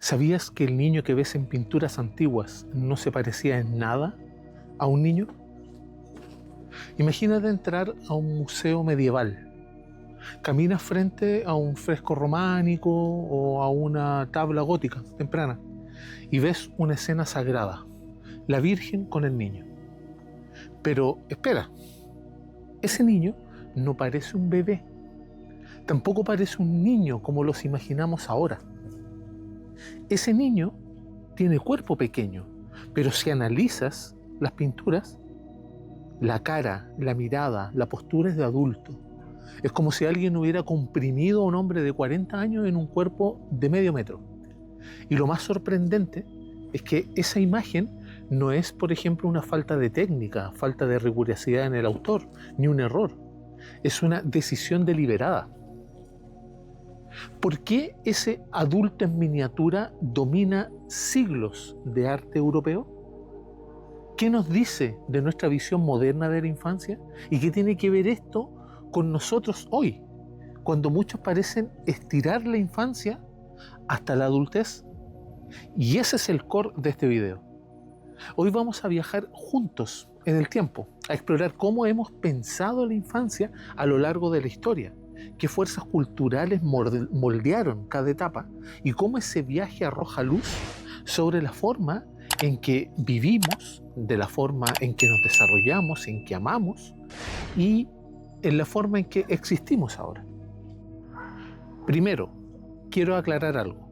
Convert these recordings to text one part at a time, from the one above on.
¿Sabías que el niño que ves en pinturas antiguas no se parecía en nada a un niño? Imagínate entrar a un museo medieval. Caminas frente a un fresco románico o a una tabla gótica temprana y ves una escena sagrada, la Virgen con el niño. Pero espera, ese niño no parece un bebé, tampoco parece un niño como los imaginamos ahora. Ese niño tiene cuerpo pequeño, pero si analizas las pinturas, la cara, la mirada, la postura es de adulto. Es como si alguien hubiera comprimido a un hombre de 40 años en un cuerpo de medio metro. Y lo más sorprendente es que esa imagen no es, por ejemplo, una falta de técnica, falta de rigurosidad en el autor, ni un error. Es una decisión deliberada. ¿Por qué ese adulto en miniatura domina siglos de arte europeo? ¿Qué nos dice de nuestra visión moderna de la infancia? ¿Y qué tiene que ver esto con nosotros hoy, cuando muchos parecen estirar la infancia hasta la adultez? Y ese es el core de este video. Hoy vamos a viajar juntos en el tiempo, a explorar cómo hemos pensado la infancia a lo largo de la historia, qué fuerzas culturales moldearon cada etapa y cómo ese viaje arroja luz sobre la forma en que vivimos, de la forma en que nos desarrollamos, en que amamos y en la forma en que existimos ahora. Primero, quiero aclarar algo.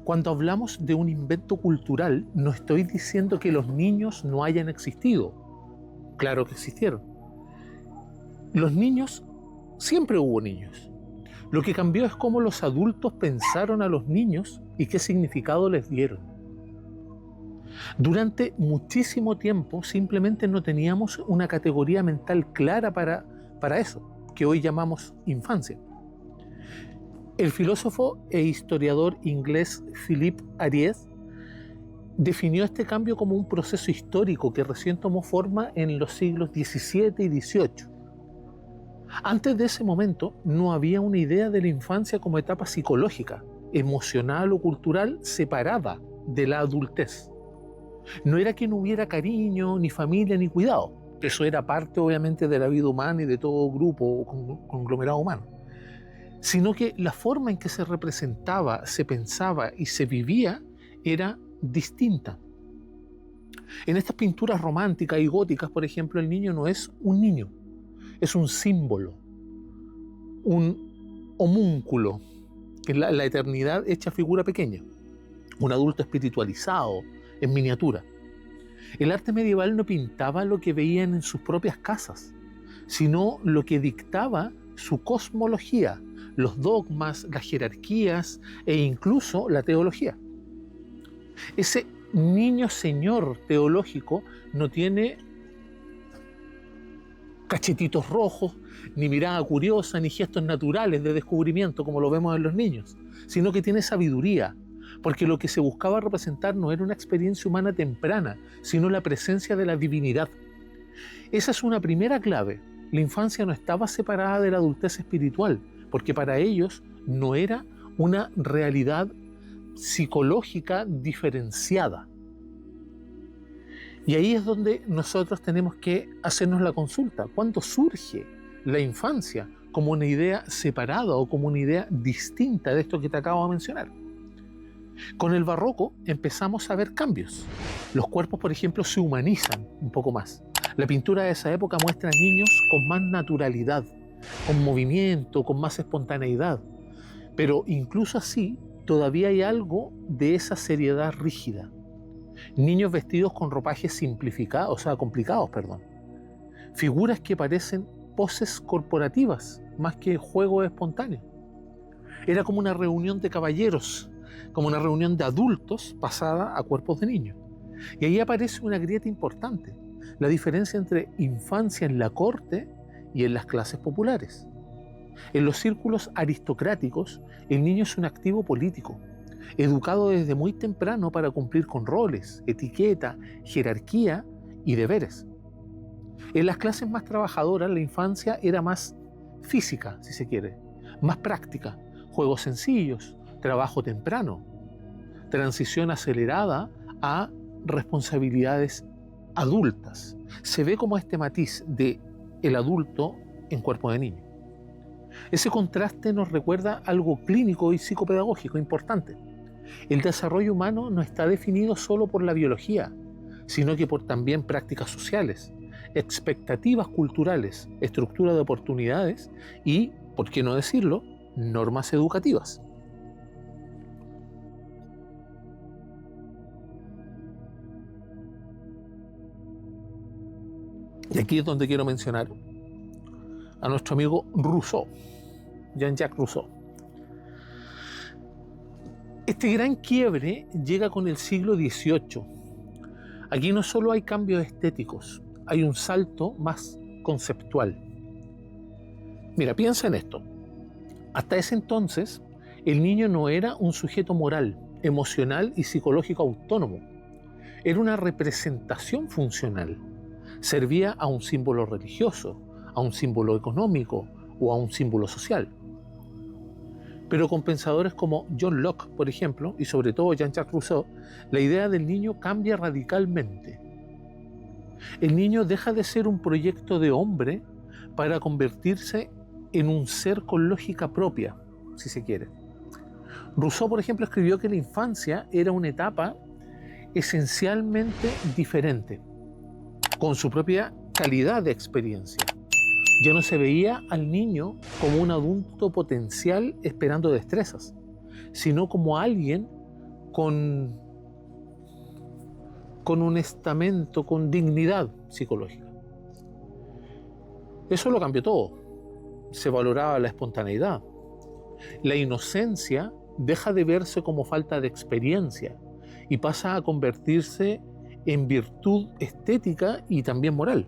Cuando hablamos de un invento cultural, no estoy diciendo que los niños no hayan existido. Claro que existieron. Los niños, siempre hubo niños. Lo que cambió es cómo los adultos pensaron a los niños y qué significado les dieron. Durante muchísimo tiempo simplemente no teníamos una categoría mental clara para eso, que hoy llamamos infancia. El filósofo e historiador inglés Philip Ariès definió este cambio como un proceso histórico que recién tomó forma en los siglos XVII y XVIII. Antes de ese momento no había una idea de la infancia como etapa psicológica, emocional o cultural separada de la adultez. No era que no hubiera cariño, ni familia, ni cuidado. Eso era parte obviamente de la vida humana y de todo grupo o conglomerado humano. Sino que la forma en que se representaba, se pensaba y se vivía era distinta. En estas pinturas románticas y góticas, por ejemplo, el niño no es un niño, es un símbolo, un homúnculo, que es la eternidad hecha figura pequeña, un adulto espiritualizado en miniatura. El arte medieval no pintaba lo que veían en sus propias casas, sino lo que dictaba su cosmología, los dogmas, las jerarquías e incluso la teología. Ese niño señor teológico no tiene cachetitos rojos, ni mirada curiosa, ni gestos naturales de descubrimiento como lo vemos en los niños, sino que tiene sabiduría, porque lo que se buscaba representar no era una experiencia humana temprana, sino la presencia de la divinidad. Esa es una primera clave. La infancia no estaba separada de la adultez espiritual, porque para ellos no era una realidad psicológica diferenciada. Y ahí es donde nosotros tenemos que hacernos la consulta. ¿Cuándo surge la infancia como una idea separada o como una idea distinta de esto que te acabo de mencionar? Con el barroco empezamos a ver cambios. Los cuerpos, por ejemplo, se humanizan un poco más. La pintura de esa época muestra a niños con más naturalidad, con movimiento, con más espontaneidad. Pero incluso así, todavía hay algo de esa seriedad rígida. Niños vestidos con ropajes complicados. Figuras que parecen poses corporativas, más que juegos espontáneos. Era como una reunión de caballeros, como una reunión de adultos pasada a cuerpos de niños. Y ahí aparece una grieta importante, la diferencia entre infancia en la corte y en las clases populares. En los círculos aristocráticos, el niño es un activo político, educado desde muy temprano para cumplir con roles, etiqueta, jerarquía y deberes. En las clases más trabajadoras, la infancia era más física, si se quiere, más práctica, juegos sencillos, trabajo temprano. transición acelerada a responsabilidades adultas. Se ve como este matiz de el adulto en cuerpo de niño. Ese contraste nos recuerda algo clínico y psicopedagógico importante. El desarrollo humano no está definido solo por la biología, sino que por también prácticas sociales, expectativas culturales, estructura de oportunidades y, por qué no decirlo, normas educativas. Y aquí es donde quiero mencionar a nuestro amigo Rousseau, Jean-Jacques Rousseau. Este gran quiebre llega con el siglo XVIII. Aquí no solo hay cambios estéticos, hay un salto más conceptual. Mira, piensa en esto. Hasta ese entonces, el niño no era un sujeto moral, emocional y psicológico autónomo. Era una representación funcional. Servía a un símbolo religioso, a un símbolo económico o a un símbolo social. Pero con pensadores como John Locke, por ejemplo, y sobre todo Jean-Jacques Rousseau, la idea del niño cambia radicalmente. El niño deja de ser un proyecto de hombre para convertirse en un ser con lógica propia, si se quiere. Rousseau, por ejemplo, escribió que la infancia era una etapa esencialmente diferente, con su propia calidad de experiencia. Ya no se veía al niño como un adulto potencial esperando destrezas, sino como alguien con un estamento, con dignidad psicológica. Eso lo cambió todo. Se valoraba la espontaneidad. La inocencia deja de verse como falta de experiencia y pasa a convertirse en virtud estética y también moral.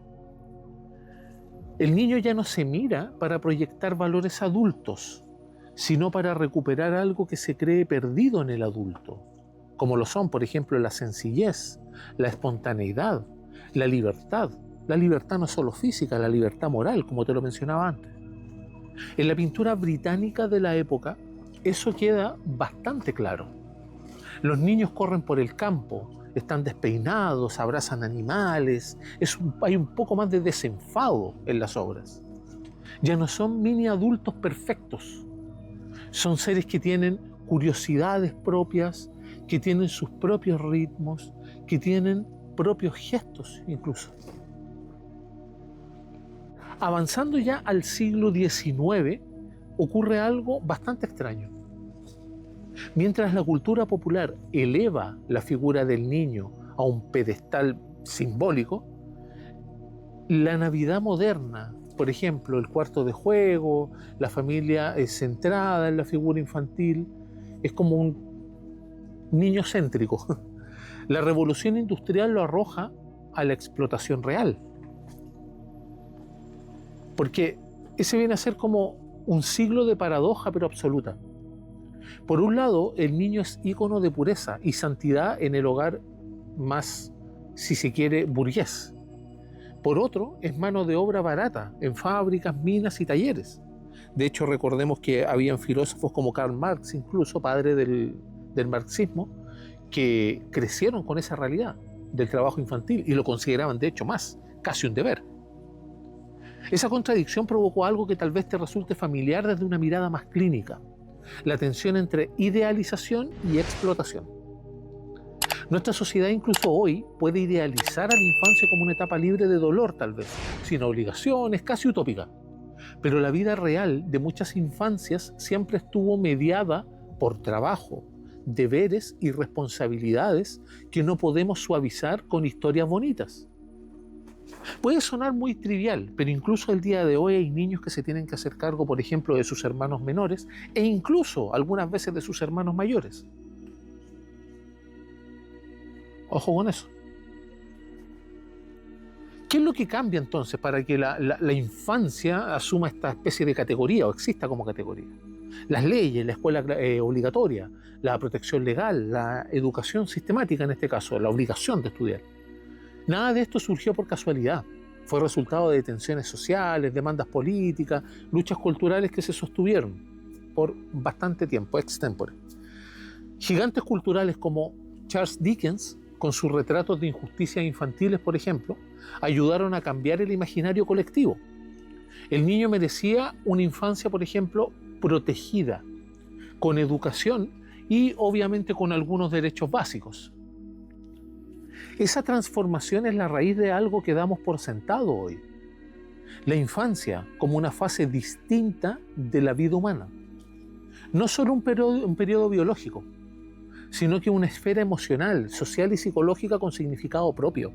El niño ya no se mira para proyectar valores adultos, sino para recuperar algo que se cree perdido en el adulto, como lo son, por ejemplo, la sencillez, la espontaneidad, la libertad. La libertad no solo física, la libertad moral, como te lo mencionaba antes. En la pintura británica de la época, eso queda bastante claro. Los niños corren por el campo, están despeinados, abrazan animales, hay un poco más de desenfado en las obras. Ya no son mini adultos perfectos, son seres que tienen curiosidades propias, que tienen sus propios ritmos, que tienen propios gestos incluso. Avanzando ya al siglo XIX, ocurre algo bastante extraño. Mientras la cultura popular eleva la figura del niño a un pedestal simbólico, la Navidad moderna, por ejemplo, el cuarto de juego, la familia centrada en la figura infantil, es como un niño céntrico. La revolución industrial lo arroja a la explotación real. Porque ese viene a ser como un siglo de paradoja, pero absoluta. Por un lado, el niño es ícono de pureza y santidad en el hogar más, si se quiere, burgués. Por otro, es mano de obra barata en fábricas, minas y talleres. De hecho, recordemos que habían filósofos como Karl Marx, incluso padre del marxismo, que crecieron con esa realidad del trabajo infantil y lo consideraban, de hecho, más, casi un deber. Esa contradicción provocó algo que tal vez te resulte familiar desde una mirada más clínica: la tensión entre idealización y explotación. Nuestra sociedad incluso hoy puede idealizar a la infancia como una etapa libre de dolor, tal vez, sin obligaciones, casi utópica. Pero la vida real de muchas infancias siempre estuvo mediada por trabajo, deberes y responsabilidades que no podemos suavizar con historias bonitas. Puede sonar muy trivial, pero incluso el día de hoy hay niños que se tienen que hacer cargo, por ejemplo, de sus hermanos menores e incluso algunas veces de sus hermanos mayores. Ojo con eso. ¿Qué es lo que cambia entonces para que la infancia asuma esta especie de categoría o exista como categoría? Las leyes, la escuela obligatoria, la protección legal, la educación sistemática en este caso, la obligación de estudiar. Nada de esto surgió por casualidad. Fue resultado de tensiones sociales, demandas políticas, luchas culturales que se sostuvieron por bastante tiempo, extempore. Gigantes culturales como Charles Dickens, con sus retratos de injusticias infantiles, por ejemplo, ayudaron a cambiar el imaginario colectivo. El niño merecía una infancia, por ejemplo, protegida, con educación y obviamente con algunos derechos básicos. Esa transformación es la raíz de algo que damos por sentado hoy. La infancia como una fase distinta de la vida humana. No solo un periodo biológico, sino que una esfera emocional, social y psicológica con significado propio.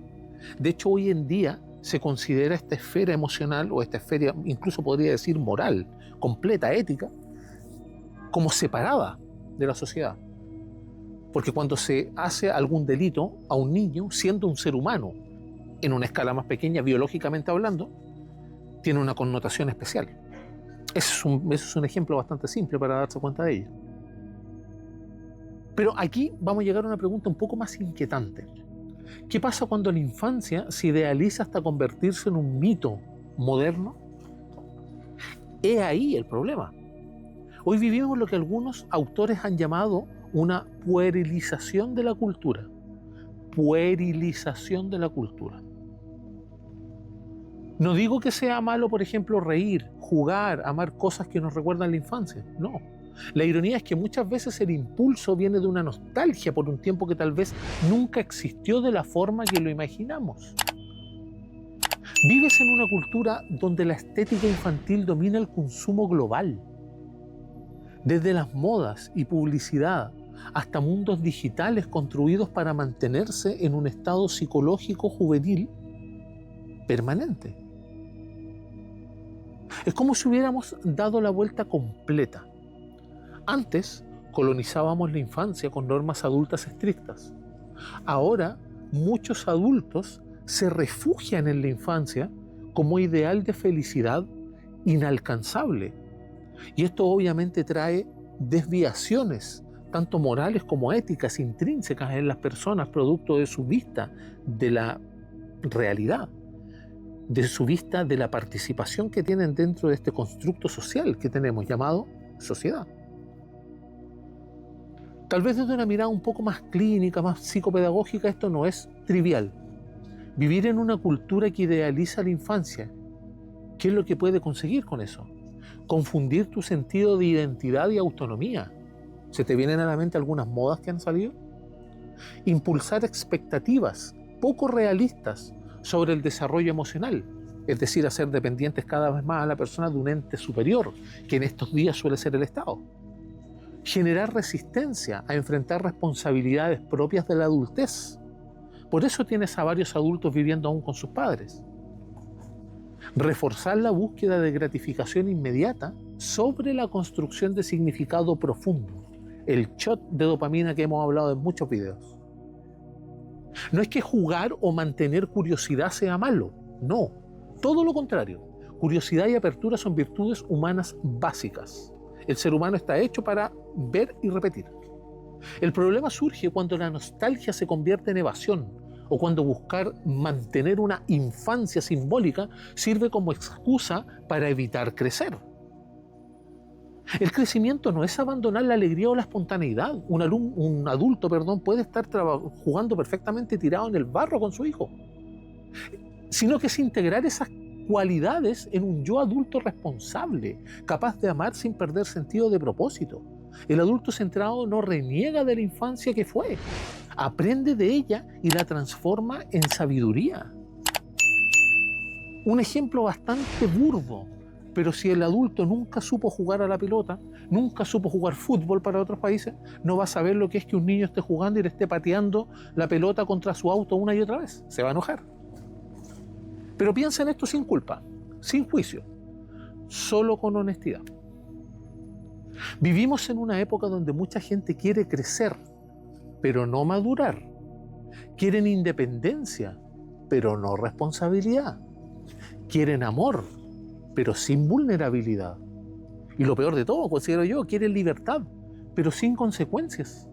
De hecho, hoy en día se considera esta esfera emocional, o esta esfera, incluso podría decir moral, completa, ética, como separada de la sociedad. Porque cuando se hace algún delito a un niño, siendo un ser humano, en una escala más pequeña, biológicamente hablando, tiene una connotación especial. Eso es un ejemplo bastante simple para darse cuenta de ello. Pero aquí vamos a llegar a una pregunta un poco más inquietante. ¿Qué pasa cuando la infancia se idealiza hasta convertirse en un mito moderno? He ahí el problema. Hoy vivimos lo que algunos autores han llamado una puerilización de la cultura. Puerilización de la cultura. No digo que sea malo, por ejemplo, reír, jugar, amar cosas que nos recuerdan la infancia. No. La ironía es que muchas veces el impulso viene de una nostalgia por un tiempo que tal vez nunca existió de la forma que lo imaginamos. Vives en una cultura donde la estética infantil domina el consumo global. Desde las modas y publicidad hasta mundos digitales construidos para mantenerse en un estado psicológico juvenil permanente. Es como si hubiéramos dado la vuelta completa. Antes colonizábamos la infancia con normas adultas estrictas. Ahora muchos adultos se refugian en la infancia como ideal de felicidad inalcanzable. Y esto obviamente trae desviaciones, tanto morales como éticas, intrínsecas en las personas, producto de su vista de la realidad, de su vista de la participación que tienen dentro de este constructo social que tenemos llamado sociedad. Tal vez desde una mirada un poco más clínica, más psicopedagógica, esto no es trivial. Vivir en una cultura que idealiza la infancia, ¿qué es lo que puede conseguir con eso? Confundir tu sentido de identidad y autonomía. ¿Se te vienen a la mente algunas modas que han salido? Impulsar expectativas poco realistas sobre el desarrollo emocional, es decir, hacer dependientes cada vez más a la persona de un ente superior, que en estos días suele ser el Estado. Generar resistencia a enfrentar responsabilidades propias de la adultez. Por eso tienes a varios adultos viviendo aún con sus padres. Reforzar la búsqueda de gratificación inmediata sobre la construcción de significado profundo, el shot de dopamina que hemos hablado en muchos videos. No es que jugar o mantener curiosidad sea malo, no, todo lo contrario. Curiosidad y apertura son virtudes humanas básicas. El ser humano está hecho para ver y repetir. El problema surge cuando la nostalgia se convierte en evasión o cuando buscar mantener una infancia simbólica sirve como excusa para evitar crecer. El crecimiento no es abandonar la alegría o la espontaneidad. Un adulto puede estar jugando perfectamente tirado en el barro con su hijo, sino que es integrar esas cualidades en un yo adulto responsable, capaz de amar sin perder sentido de propósito. El adulto centrado no reniega de la infancia que fue, aprende de ella y la transforma en sabiduría. Un ejemplo bastante burdo, pero si el adulto nunca supo jugar a la pelota, nunca supo jugar fútbol para otros países, no va a saber lo que es que un niño esté jugando y le esté pateando la pelota contra su auto una y otra vez. Se va a enojar. Pero piensa en esto sin culpa, sin juicio, solo con honestidad. Vivimos en una época donde mucha gente quiere crecer, pero no madurar. Quieren independencia, pero no responsabilidad. Quieren amor, pero sin vulnerabilidad. Y lo peor de todo, considero yo, quieren libertad, pero sin consecuencias.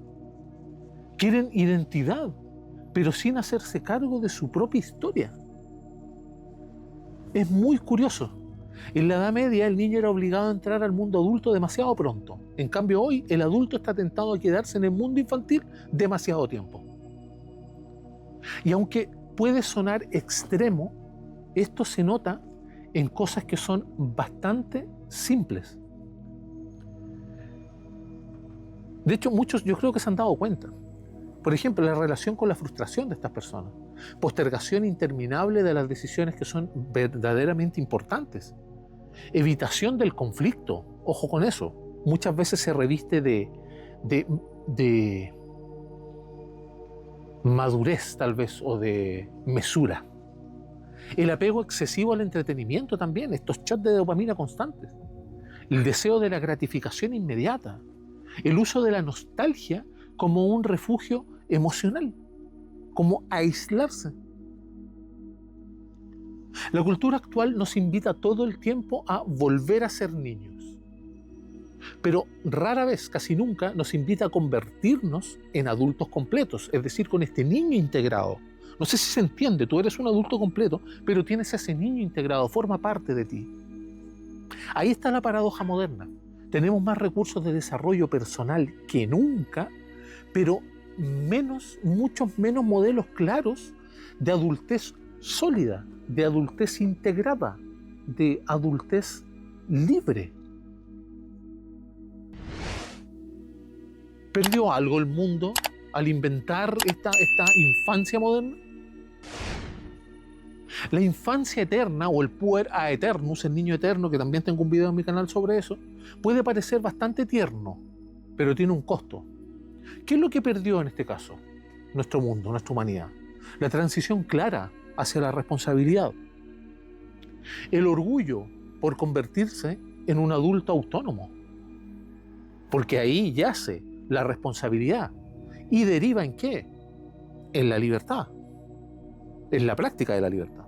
Quieren identidad, pero sin hacerse cargo de su propia historia. Es muy curioso En la Edad Media el niño era obligado a entrar al mundo adulto demasiado pronto. En cambio hoy el adulto está tentado a quedarse en el mundo infantil demasiado tiempo. Y aunque puede sonar extremo, esto se nota en cosas que son bastante simples. De hecho, muchos yo creo que se han dado cuenta. Por ejemplo, la relación con la frustración de estas personas. Postergación interminable de las decisiones que son verdaderamente importantes. Evitación del conflicto. Ojo con eso. Muchas veces se reviste de madurez, tal vez, o de mesura. El apego excesivo al entretenimiento también. Estos shots de dopamina constantes. El deseo de la gratificación inmediata. El uso de la nostalgia como un refugio emocional, como aislarse. La cultura actual nos invita todo el tiempo a volver a ser niños, pero rara vez, casi nunca, nos invita a convertirnos en adultos completos, es decir, con este niño integrado. No sé si se entiende, tú eres un adulto completo, pero tienes ese niño integrado, forma parte de ti. Ahí está la paradoja moderna. Tenemos más recursos de desarrollo personal que nunca, pero muchos menos modelos claros de adultez sólida, de adultez integrada, de adultez libre. ¿Perdió algo el mundo al inventar esta infancia moderna? La infancia eterna o el puer a eternus, el niño eterno, que también tengo un video en mi canal sobre eso, puede parecer bastante tierno, pero tiene un costo. ¿Qué es lo que perdió en este caso nuestro mundo, nuestra humanidad? La transición clara hacia la responsabilidad. El orgullo por convertirse en un adulto autónomo. Porque ahí yace la responsabilidad. ¿Y deriva en qué? En la libertad. En la práctica de la libertad.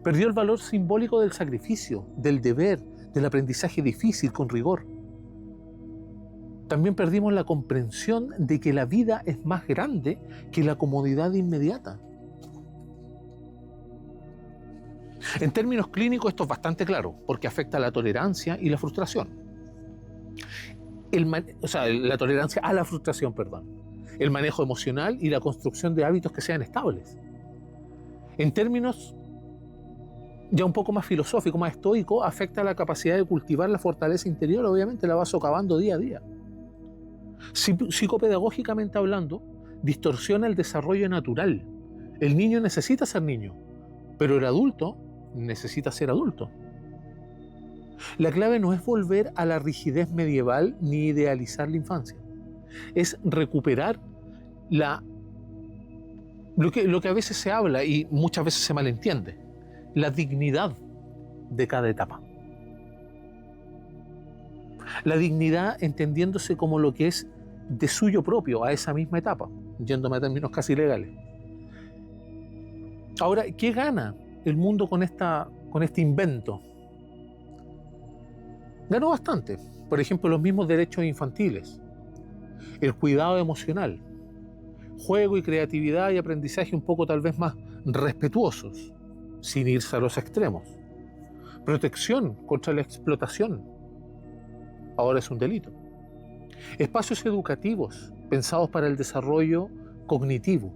Perdió el valor simbólico del sacrificio, del deber, del aprendizaje difícil con rigor. También perdimos la comprensión de que la vida es más grande que la comodidad inmediata. En términos clínicos esto es bastante claro, porque afecta a la tolerancia y la frustración. La tolerancia a la frustración, perdón. El manejo emocional y la construcción de hábitos que sean estables. En términos ya un poco más filosófico, más estoico, afecta a la capacidad de cultivar la fortaleza interior, obviamente la va socavando día a día. Psicopedagógicamente hablando, distorsiona el desarrollo natural. El niño necesita ser niño, pero el adulto necesita ser adulto. La clave no es volver a la rigidez medieval ni idealizar la infancia. Es recuperar lo que a veces se habla y muchas veces se malentiende, la dignidad de cada etapa. La dignidad entendiéndose como lo que es de suyo propio a esa misma etapa, yéndome a términos casi legales. Ahora, ¿qué gana el mundo con este invento? Ganó bastante. Por ejemplo, los mismos derechos infantiles, el cuidado emocional, juego y creatividad y aprendizaje un poco tal vez más respetuosos, sin irse a los extremos. Protección contra la explotación, ahora es un delito. Espacios educativos pensados para el desarrollo cognitivo.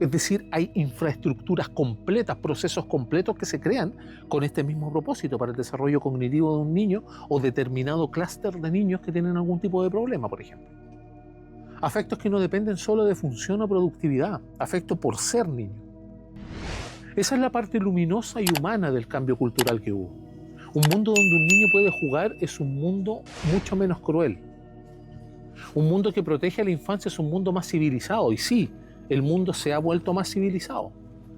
Es decir, hay infraestructuras completas, procesos completos que se crean con este mismo propósito para el desarrollo cognitivo de un niño o determinado clúster de niños que tienen algún tipo de problema, por ejemplo. Afectos que no dependen solo de función o productividad, afecto por ser niño. Esa es la parte luminosa y humana del cambio cultural que hubo. Un mundo donde un niño puede jugar es un mundo mucho menos cruel. Un mundo que protege a la infancia es un mundo más civilizado. Y sí, el mundo se ha vuelto más civilizado.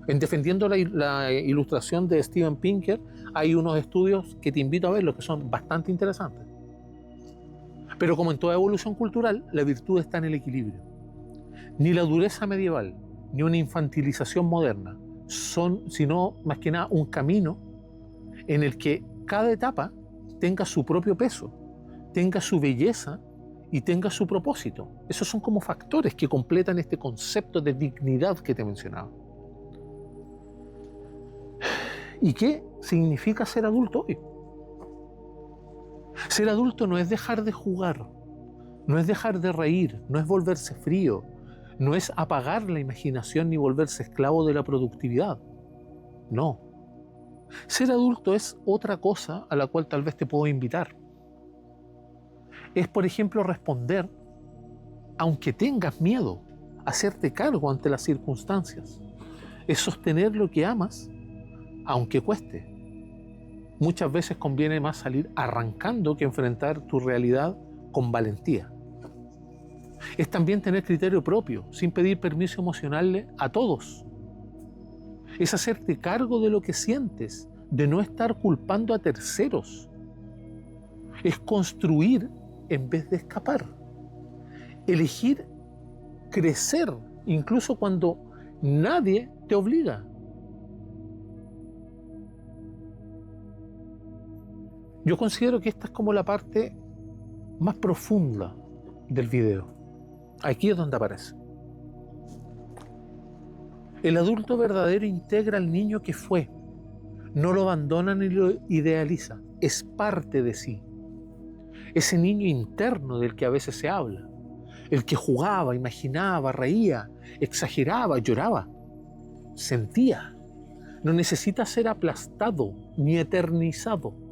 En Defendiendo la ilustración de Steven Pinker hay unos estudios que te invito a ver, los que son bastante interesantes. Pero como en toda evolución cultural, la virtud está en el equilibrio. Ni la dureza medieval, ni una infantilización moderna son, sino más que nada, un camino en el que cada etapa tenga su propio peso, tenga su belleza y tenga su propósito. Esos son como factores que completan este concepto de dignidad que te mencionaba. Y que significa ser adulto hoy. Ser adulto no es dejar de jugar, no es dejar de reír, no es volverse frío, no es apagar la imaginación ni volverse esclavo de la productividad. No. Ser adulto es otra cosa a la cual tal vez te puedo invitar. Es, por ejemplo, responder, aunque tengas miedo, hacerte cargo ante las circunstancias. Es sostener lo que amas, aunque cueste. Muchas veces conviene más salir arrancando que enfrentar tu realidad con valentía. Es también tener criterio propio, sin pedir permiso emocional a todos. Es hacerte cargo de lo que sientes, de no estar culpando a terceros. Es construir en vez de escapar. Elegir crecer, incluso cuando nadie te obliga. Yo considero que esta es como la parte más profunda del video. Aquí es donde aparece. El adulto verdadero integra al niño que fue. No lo abandona ni lo idealiza. Es parte de sí. Ese niño interno del que a veces se habla. El que jugaba, imaginaba, reía, exageraba, lloraba. Sentía. No necesita ser aplastado ni eternizado.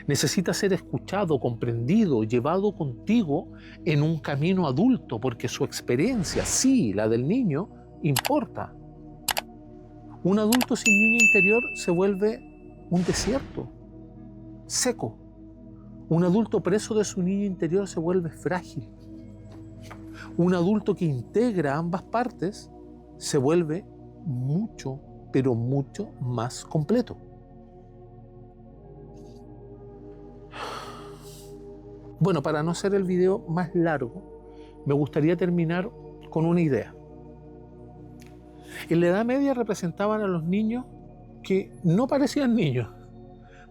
Necesita ser escuchado, comprendido, llevado contigo en un camino adulto, porque su experiencia, sí, la del niño, importa. Un adulto sin niño interior se vuelve un desierto, seco. Un adulto preso de su niño interior se vuelve frágil. Un adulto que integra ambas partes se vuelve mucho, pero mucho más completo. Bueno, para no hacer el video más largo, me gustaría terminar con una idea. En la Edad Media representaban a los niños que no parecían niños,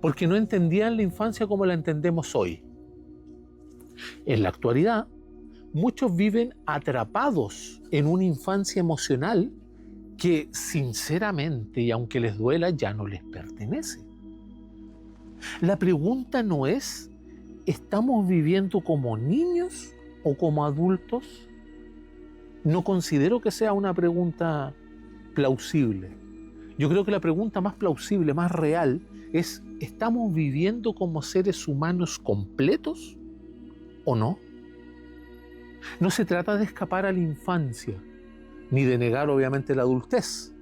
porque no entendían la infancia como la entendemos hoy. En la actualidad, muchos viven atrapados en una infancia emocional que, sinceramente, y aunque les duela, ya no les pertenece. La pregunta no es, ¿estamos viviendo como niños o como adultos? No considero que sea una pregunta plausible. Yo creo que la pregunta más plausible, más real, es, ¿estamos viviendo como seres humanos completos o no? No se trata de escapar a la infancia, ni de negar obviamente la adultez,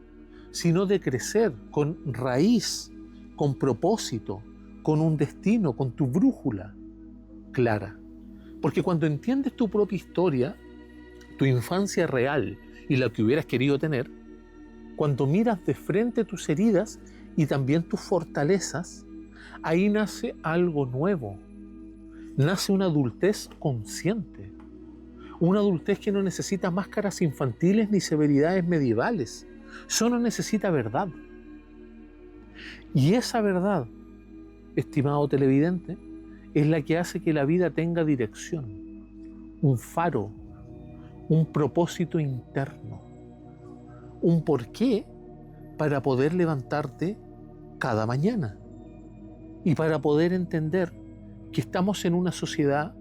sino de crecer con raíz, con propósito, con un destino, con tu brújula clara. Porque cuando entiendes tu propia historia, tu infancia real y la que hubieras querido tener, cuando miras de frente tus heridas y también tus fortalezas, ahí nace algo nuevo. Nace una adultez consciente. Una adultez que no necesita máscaras infantiles ni severidades medievales. Solo necesita verdad. Y esa verdad, estimado televidente, es la que hace que la vida tenga dirección, un faro, un propósito interno, un porqué para poder levantarte cada mañana y para poder entender que estamos en una sociedad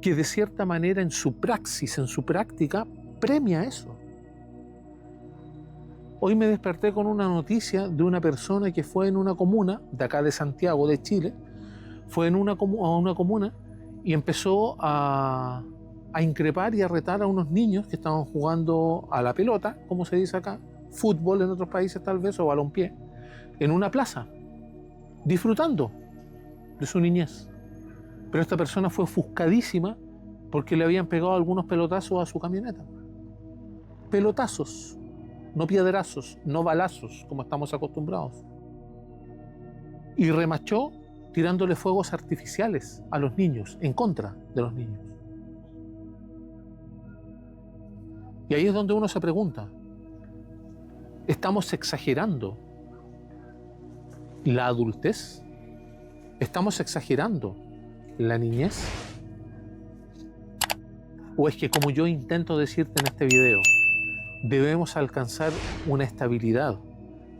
que de cierta manera en su praxis, en su práctica, premia eso. Hoy me desperté con una noticia de una persona que fue en una comuna de acá de Santiago, de Chile, fue a una comuna y empezó a increpar y a retar a unos niños que estaban jugando a la pelota, como se dice acá, fútbol en otros países tal vez, o balompié, en una plaza, disfrutando de su niñez. Pero esta persona fue ofuscadísima porque le habían pegado algunos pelotazos a su camioneta. Pelotazos, no piedrazos, no balazos, como estamos acostumbrados. Y remachó tirándole fuegos artificiales a los niños, en contra de los niños. Y ahí es donde uno se pregunta, ¿estamos exagerando la adultez? ¿Estamos exagerando la niñez? ¿O es que, como yo intento decirte en este video, debemos alcanzar una estabilidad,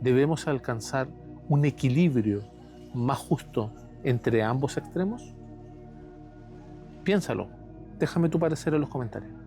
debemos alcanzar un equilibrio más justo entre ambos extremos? Piénsalo, déjame tu parecer en los comentarios.